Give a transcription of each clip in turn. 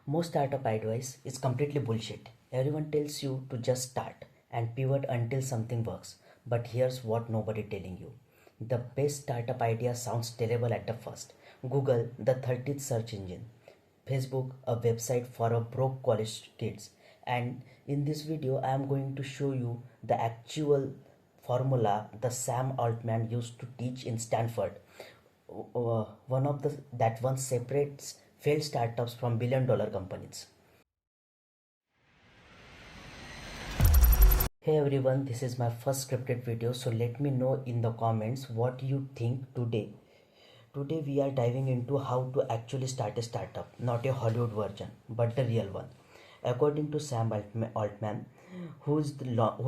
Most startup advice is completely bullshit. Everyone tells you to just start and pivot until something works. But here's what nobody telling you. The best startup idea sounds terrible at the first. Google, the 30th search engine. Facebook, a website for a broke college kids. And in this video, I am going to show you the actual formula the Sam Altman used to teach in Stanford. One of the that one separates failed startups from billion-dollar companies. Hey everyone, this is my first scripted video, so let me know in the comments what you think today. Today we are diving into how to actually start a startup, not a Hollywood version, but the real one. According to Sam Altman, who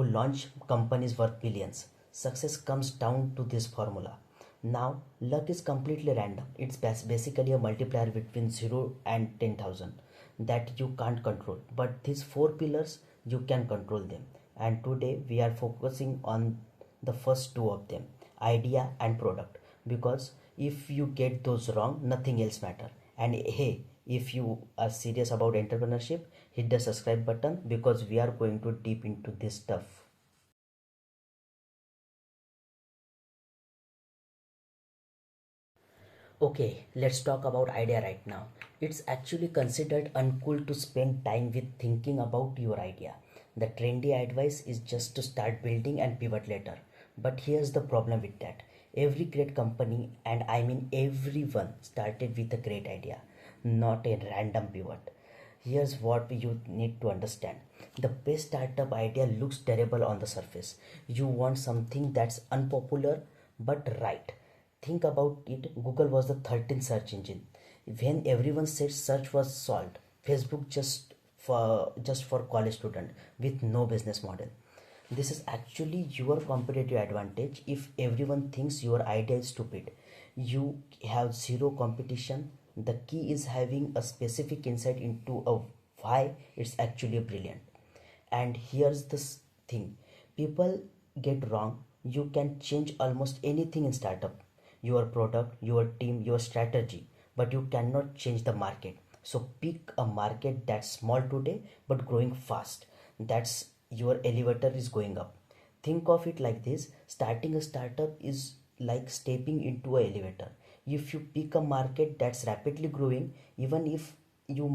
launched companies worth billions, success comes down to this formula. Now, luck is completely random. It's basically a multiplier between 0 and 10,000 that you can't control. But these four pillars, you can control them. And today we are focusing on the first two of them, idea and product, because if you get those wrong, nothing else matter. And hey, if you are serious about entrepreneurship, hit the subscribe button because we are going to deep into this stuff. Okay, let's talk about idea right now. It's actually considered uncool to spend time with thinking about your idea. The trendy advice is just to start building and pivot later. But here's the problem with that. Every great company, and I mean everyone, started with a great idea, not a random pivot. Here's what you need to understand. The best startup idea looks terrible on the surface. You want something that's unpopular but right. Think about it. Google was the 13th search engine. When everyone said search was solved, Facebook just for college student with no business model. This is actually your competitive advantage. If everyone thinks your idea is stupid, you have zero competition. The key is having a specific insight into a why it's actually brilliant. And here's this thing people get wrong. You can change almost anything in startup, your product, your team, your strategy, but you cannot change the market. So pick a market that's small today but growing fast. That's your elevator is going up. Think of it like this: starting a startup is like stepping into an elevator. If you pick a market that's rapidly growing, even if you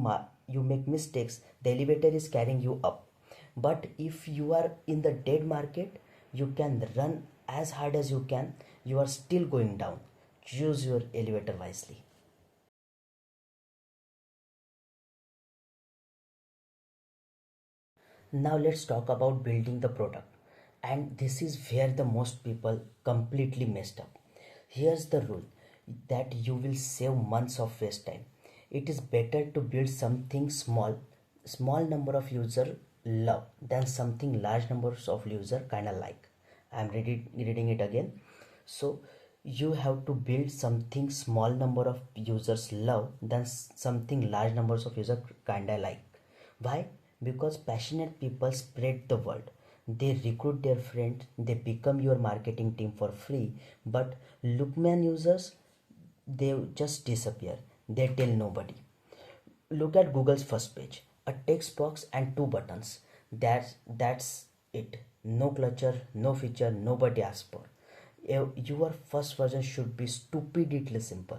make mistakes, the elevator is carrying you up. But if you are in the dead market, you can run as hard as you can, you are still going down. Choose your elevator wisely. Now let's talk about building the product. And this is where the most people completely messed up. Here's the rule that you will save months of waste time. It is better to build something small number of user love than something large numbers of user kind of like. I'm reading it again. So you have to build something small number of users love than something large numbers of user kinda like. Why? Because passionate people spread the word. They recruit their friends, they become your marketing team for free. But Lookman users, they just disappear. They tell nobody. Look at Google's first page. A text box and two buttons. That's it. No clutter, no feature, nobody asked for. Your first version should be stupidly simple.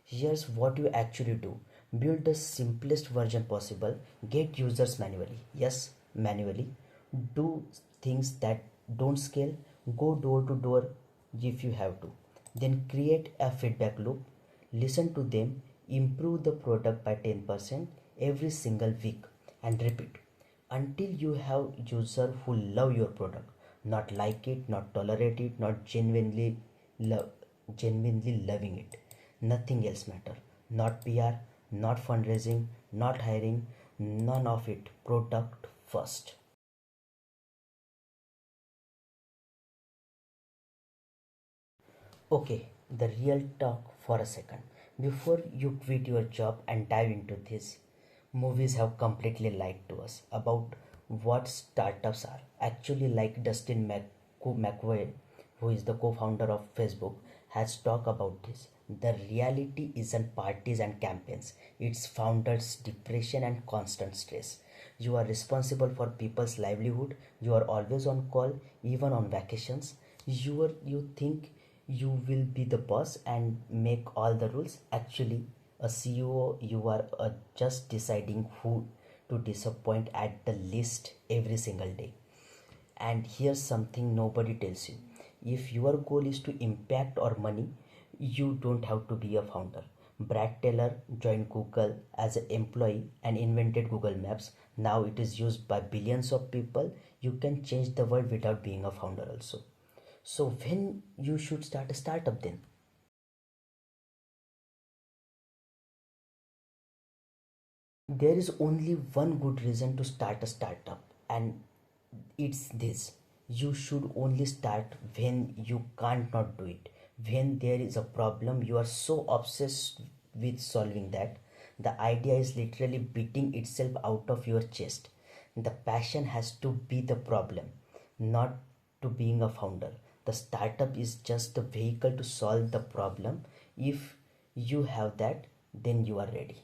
Here's what you actually do: build the simplest version possible, get users manually. Yes, manually. Do things that don't scale, go door to door if you have to. Then create a feedback loop, listen to them, improve the product by 10% every single week, and repeat until you have users who love your product, not like it, not tolerate it, not love genuinely loving it. Nothing else matter. Not PR, not fundraising, not hiring, none of it. Product first. Okay, the real talk for a second. Before you quit your job and dive into this, movies have completely lied to us about what startups are. Actually, like Dustin McVoy, who is the co-founder of Facebook, has talked about this. The reality isn't parties and campaigns, it's founders' depression and constant stress. You are responsible for people's livelihood, you are always on call, even on vacations. You think you will be the boss and make all the rules. Actually, a CEO, you are just deciding who to disappoint at the list every single day. And here's something nobody tells you: if your goal is to impact or money, you don't have to be a founder. Brad Taylor joined Google as an employee and invented Google Maps. Now it is used by billions of people. You can change the world without being a founder also. So when you should start a startup then? There is only one good reason to start a startup, and it's this: you should only start when you can't not do it. When there is a problem, you are so obsessed with solving that the idea is literally beating itself out of your chest. The passion has to be the problem, not to being a founder. The startup is just the vehicle to solve the problem. If you have that, then you are ready.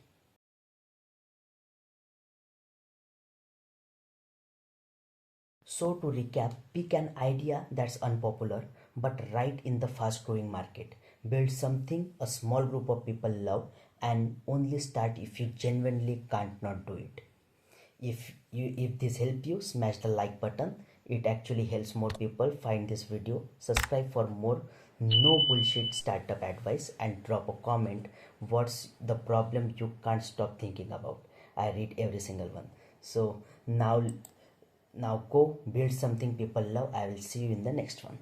So, to recap, pick an idea that's unpopular but right in the fast growing market. Build something a small group of people love, and only start if you genuinely can't not do it. If this helped you, smash the like button. It actually helps more people find this video. Subscribe for more no bullshit startup advice, and drop a comment. What's the problem you can't stop thinking about? I read every single one. So now go build something people love. I will see you in the next one.